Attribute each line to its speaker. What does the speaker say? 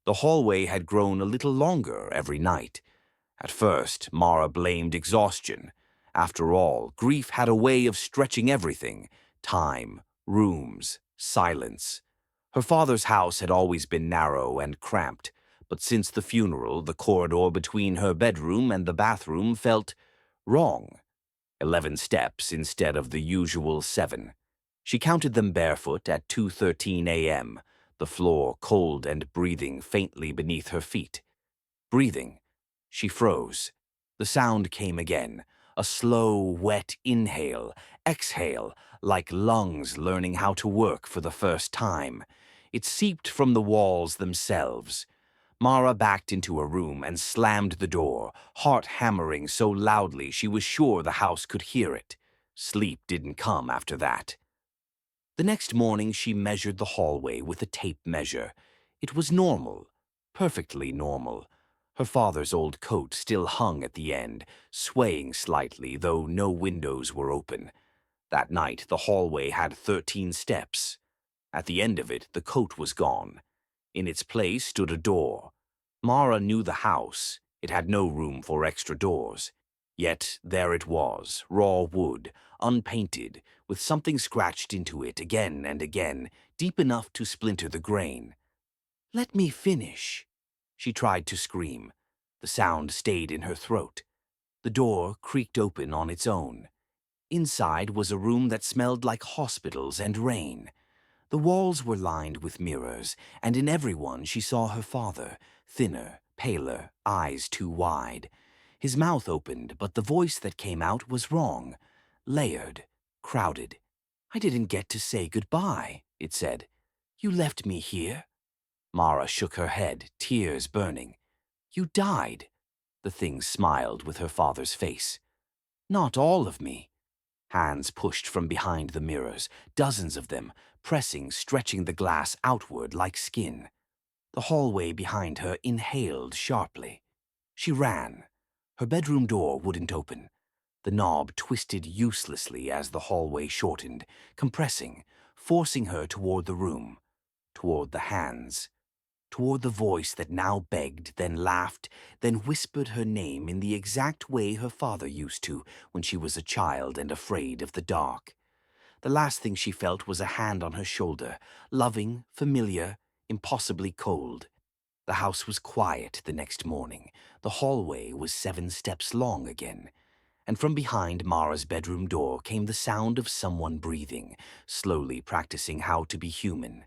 Speaker 1: The hallway had grown a little longer every night. At first, Mara blamed exhaustion. After all, grief had a way of stretching everything: time, rooms, silence. Her father's house had always been narrow and cramped, but since the funeral, the corridor between her bedroom and the bathroom felt wrong. 11 steps instead of the usual 7. She counted them barefoot at 2:13 a.m., the floor cold and breathing faintly beneath her feet. Breathing. She froze. The sound came again, a slow, wet inhale, exhale, like lungs learning how to work for the first time. It seeped from the walls themselves. Mara backed into a room and slammed the door, heart hammering so loudly she was sure the house could hear it. Sleep didn't come after that. The next morning she measured the hallway with a tape measure. It was normal, perfectly normal. Her father's old coat still hung at the end, swaying slightly, though no windows were open. That night the hallway had 13 steps. At the end of it, the coat was gone. In its place stood a door. Mara knew the house. It had no room for extra doors. Yet there it was, raw wood, unpainted, with something scratched into it again and again, deep enough to splinter the grain. "Let me finish." She tried to scream. The sound stayed in her throat. The door creaked open on its own. Inside was a room that smelled like hospitals and rain. The walls were lined with mirrors, and in every one she saw her father, thinner, paler, eyes too wide. His mouth opened, but the voice that came out was wrong, layered, crowded. "I didn't get to say goodbye," it said. "You left me here." Mara shook her head, tears burning. "You died." The thing smiled with her father's face. "Not all of me." Hands pushed from behind the mirrors, dozens of them, pressing, stretching the glass outward like skin. The hallway behind her inhaled sharply. She ran. Her bedroom door wouldn't open. The knob twisted uselessly as the hallway shortened, compressing, forcing her toward the room, toward the hands, toward the voice that now begged, then laughed, then whispered her name in the exact way her father used to when she was a child and afraid of the dark. The last thing she felt was a hand on her shoulder, loving, familiar, impossibly cold. The house was quiet the next morning. The hallway was 7 steps long again. And from behind Mara's bedroom door came the sound of someone breathing, slowly practicing how to be human.